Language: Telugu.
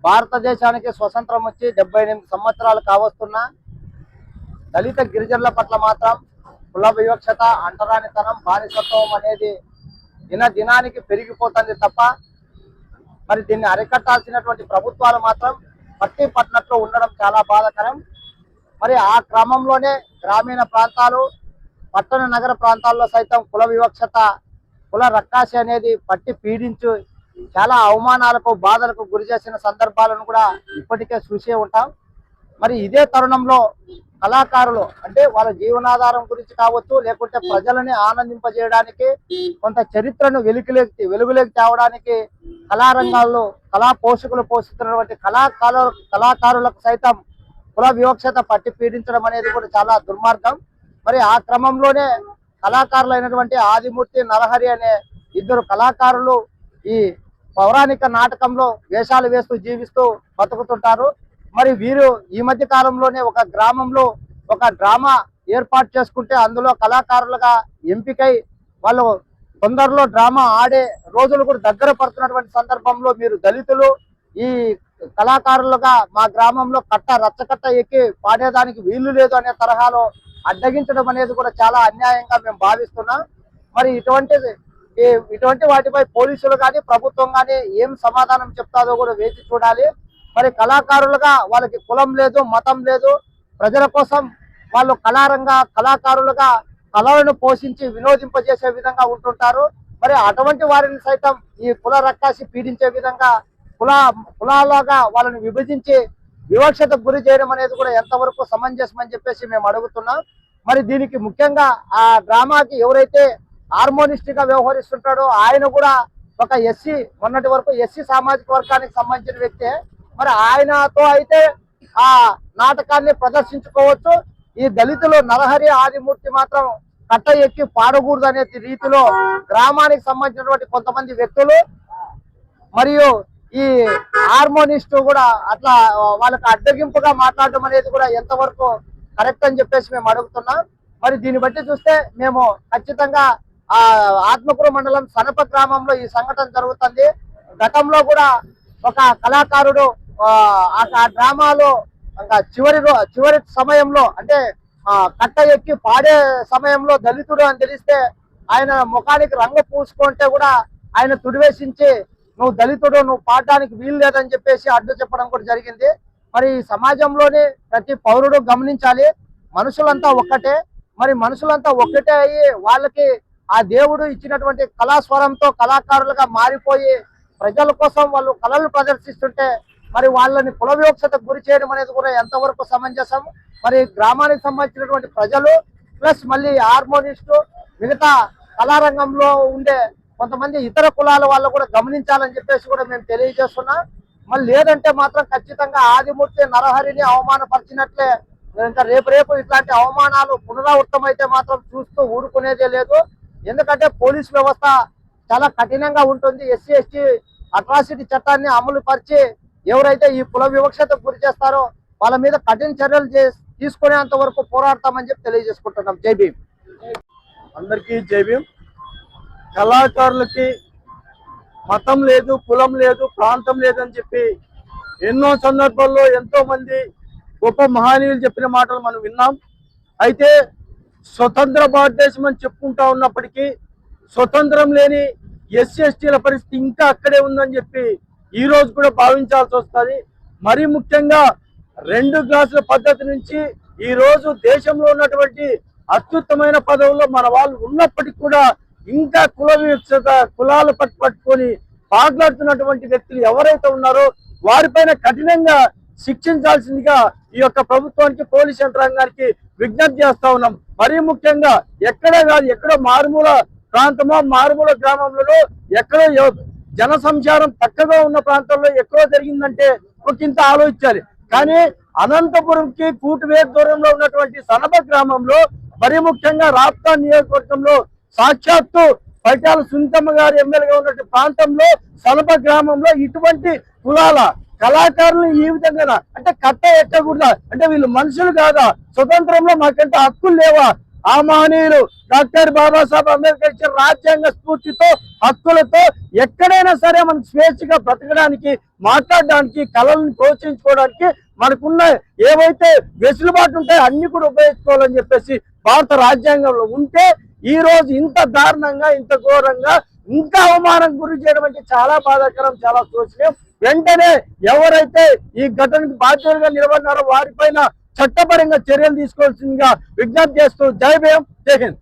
భారతదేశానికి స్వతంత్రం వచ్చి 78 సంవత్సరాలు కావస్తున్నా దళిత గిరిజనుల పట్ల మాత్రం కుల వివక్షత, అంటరానితనం, బానిసత్వం అనేది దినానికి పెరిగిపోతుంది తప్ప మరి దీన్ని అరికట్టాల్సినటువంటి ప్రభుత్వాలు మాత్రం పట్టి పట్టినట్లు ఉండడం చాలా బాధాకరం. మరి ఆ క్రమంలోనే గ్రామీణ ప్రాంతాలు, పట్టణ నగర ప్రాంతాల్లో సైతం కుల వివక్షత, కుల రక్కాసి అనేది పట్టి పీడించు చాలా అవమానాలకు, బాధలకు గురి చేసిన సందర్భాలను కూడా ఇప్పటికే చూసే ఉంటాం. మరి ఇదే తరుణంలో కళాకారులు అంటే వాళ్ళ జీవనాధారం గురించి కావచ్చు, లేకుంటే ప్రజలని ఆనందింపజేయడానికి, కొంత చరిత్రను వెలుగులోకి తేవడానికి కళారంగాల్లో కళా పోషకులు పోషిస్తున్నటువంటి కళాకారులకు సైతం కుల వివక్షత పట్టి పీడించడం అనేది కూడా చాలా దుర్మార్గం. మరి ఆ క్రమంలోనే కళాకారులైనటువంటి ఆదిమూర్తి, నరహరి అనే ఇద్దరు కళాకారులు ఈ పౌరాణిక నాటకంలో వేషాలు వేస్తూ జీవిస్తూ బతుకుతుంటారు. మరి వీరు ఈ మధ్య కాలంలోనే ఒక గ్రామంలో ఒక డ్రామా ఏర్పాటు చేసుకుంటే అందులో కళాకారులుగా ఎంపికై వాళ్ళు తొందరలో డ్రామా ఆడే రోజులు కూడా దగ్గర పడుతున్నటువంటి సందర్భంలో మీరు దళితులు ఈ కళాకారులుగా మా గ్రామంలో రచ్చకట్ట ఎక్కి పాడేదానికి వీలు లేదు అనే తరహాలో అడ్డగించడం అనేది కూడా చాలా అన్యాయంగా మేము భావిస్తున్నాం. మరి ఇటువంటి వాటిపై పోలీసులు కానీ ప్రభుత్వం కానీ ఏం సమాధానం చెప్తాదో కూడా వేచి చూడాలి. మరి కళాకారులుగా వాళ్ళకి కులం లేదు, మతం లేదు. ప్రజల కోసం వాళ్ళు కళాకారులుగా కళలను పోషించి వినోదింపజేసే విధంగా ఉంటుంటారు. మరి అటువంటి వారిని సైతం ఈ కుల రక్కాసి పీడించే విధంగా కులాలుగా వాళ్ళని విభజించి వివక్షతకు గురి చేయడం అనేది కూడా ఎంతవరకు సమంజసం అని చెప్పేసి మేము అడుగుతున్నాం. మరి దీనికి ముఖ్యంగా ఆ డ్రామాకి ఎవరైతే హార్మోనిస్ట్ గా వ్యవహరిస్తుంటాడో ఆయన కూడా ఒక మొన్నటి వరకు ఎస్సీ సామాజిక వర్గానికి సంబంధించిన వ్యక్తే. మరి ఆయనతో అయితే ఆ నాటకాన్ని ప్రదర్శించుకోవచ్చు. ఈ దళితులు నరహరి, ఆదిమూర్తి మాత్రం కట్ట ఎక్కి పాడకూడదు అనే రీతిలో గ్రామానికి సంబంధించినటువంటి కొంతమంది వ్యక్తులు మరియు ఈ హార్మోనిస్ట్ కూడా అట్లా వాళ్ళకి అడ్డగింపుగా మాట్లాడడం అనేది కూడా ఎంతవరకు కరెక్ట్ అని చెప్పేసి మేము అడుగుతున్నాం. మరి దీన్ని బట్టి చూస్తే మేము ఖచ్చితంగా ఆత్మకూరు మండలం సనప గ్రామంలో ఈ సంఘటన జరుగుతుంది. గతంలో కూడా ఒక కళాకారుడు ఆ డ్రామాలో చివరి సమయంలో అంటే కట్ట ఎక్కి పాడే సమయంలో దళితుడు అని తెలిస్తే ఆయన ముఖానికి రంగు పూసుకుంటే కూడా ఆయన తుడివేసించి నువ్వు దళితుడు, నువ్వు పాడడానికి వీలు లేదని చెప్పేసి అడ్డు చెప్పడం కూడా జరిగింది. మరి సమాజంలోని ప్రతి పౌరుడు గమనించాలి, మనుషులంతా ఒక్కటే. మరి మనుషులంతా ఒక్కటే అయ్యి వాళ్ళకి ఆ దేవుడు ఇచ్చినటువంటి కళాస్వరంతో కళాకారులుగా మారిపోయి ప్రజల కోసం వాళ్ళు కళలు ప్రదర్శిస్తుంటే మరి వాళ్ళని కుల వివక్షతకు గురి చేయడం అనేది కూడా ఎంతవరకు సమంజసం. మరి గ్రామానికి సంబంధించినటువంటి ప్రజలు ప్లస్ మళ్ళీ హార్మోనిస్టు, మిగతా కళారంగంలో ఉండే కొంతమంది ఇతర కులాల వాళ్ళు కూడా గమనించాలని చెప్పేసి కూడా మేము తెలియజేస్తున్నాం. మళ్ళీ లేదంటే మాత్రం ఖచ్చితంగా ఆదిమూర్తి, నరహరిని అవమానపరిచినట్లే ఇంకా రేపు ఇట్లాంటి అవమానాలు పునరావృతమైతే మాత్రం చూస్తూ ఊరుకునేదే లేదు. ఎందుకంటే పోలీస్ వ్యవస్థ చాలా కఠినంగా ఉంటుంది. ఎస్సీ ఎస్టీ అట్రాసిటీ చట్టాన్ని అమలు పరిచి ఎవరైతే ఈ కుల వివక్షతకు గురి చేస్తారో వాళ్ళ మీద కఠిన చర్యలు తీసుకునేంత వరకు పోరాడతామని చెప్పి తెలియజేసుకుంటున్నాం. జై భీమ్. అందరికీ జై భీమ్. కళాకారులకి మతం లేదు, కులం లేదు, ప్రాంతం లేదని చెప్పి ఎన్నో సందర్భాల్లో ఎంతో మంది గొప్ప మహనీయులు చెప్పిన మాటలు మనం విన్నాం. అయితే స్వతంత్ర భారతదేశం అని చెప్పుకుంటా ఉన్నప్పటికీ స్వతంత్రం లేని ఎస్సీ ఎస్టీల పరిస్థితి ఇంకా అక్కడే ఉందని చెప్పి ఈ రోజు కూడా భావించాల్సి వస్తుంది. మరీ ముఖ్యంగా 2 గ్లాసుల పద్ధతి నుంచి ఈ రోజు దేశంలో ఉన్నటువంటి అత్యుత్తమైన పదవుల్లో మన వాళ్ళు ఉన్నప్పటికీ కూడా ఇంకా కుల వివక్షత, కులాలు పట్టుకొని పాకులాడుతున్నటువంటి వ్యక్తులు ఎవరైతే ఉన్నారో వారిపైన కఠినంగా శిక్షించాల్సిందిగా ఈ యొక్క ప్రభుత్వానికి, పోలీస్ యంత్రాంగానికి విజ్ఞప్తి చేస్తా ఉన్నాం. మరీ ముఖ్యంగా ఎక్కడే కాదు, ఎక్కడో మారుమూల ప్రాంతమో, మారుమూల గ్రామంలో ఎక్కడో జన సంచారం తక్కువగా ఉన్న ప్రాంతాల్లో ఎక్కడో జరిగిందంటే ఒకంత ఆలోచించాలి. కానీ అనంతపురంకి కూటువేద దూరంలో ఉన్నటువంటి సనప గ్రామంలో, మరీ ముఖ్యంగా రాప్తా నియోజకవర్గంలో సాక్షాత్తు పైటాల సునీతమ్మ గారు ఎమ్మెల్యేగా ఉన్నటువంటి ప్రాంతంలో సనప గ్రామంలో ఇటువంటి కులాల కళాకారులు ఈ విధంగా అంటే కట్ట ఎక్కకూడదా? అంటే వీళ్ళు మనుషులు కాదా? స్వతంత్రంలో మాకంటే హక్కులు లేవా? ఆ మహనీయులు డాక్టర్ బాబాసాహెబ్ అంబేద్కర్ ఇచ్చిన రాజ్యాంగ స్ఫూర్తితో హక్కులతో ఎక్కడైనా సరే మనం స్వేచ్ఛగా బ్రతకడానికి, మాట్లాడడానికి, కళలను ప్రోత్సహించుకోవడానికి మనకున్న ఏవైతే వెసులుబాటు ఉంటాయో అన్ని కూడా ఉపయోగించుకోవాలని చెప్పేసి భారత రాజ్యాంగంలో ఉంటే ఈ రోజు ఇంత దారుణంగా, ఇంత ఘోరంగా, ఇంకా అవమానం గురి చేయడం అంటే చాలా బాధాకరం, చాలా శోచనీయం. వెంటనే ఎవరైతే ఈ ఘటనకు బాధ్యులుగా నిలబడినారో వారిపైన చట్టపరంగా చర్యలు తీసుకోవాల్సిందిగా విజ్ఞప్తి చేస్తూ జై భీమ్, జై హింద్.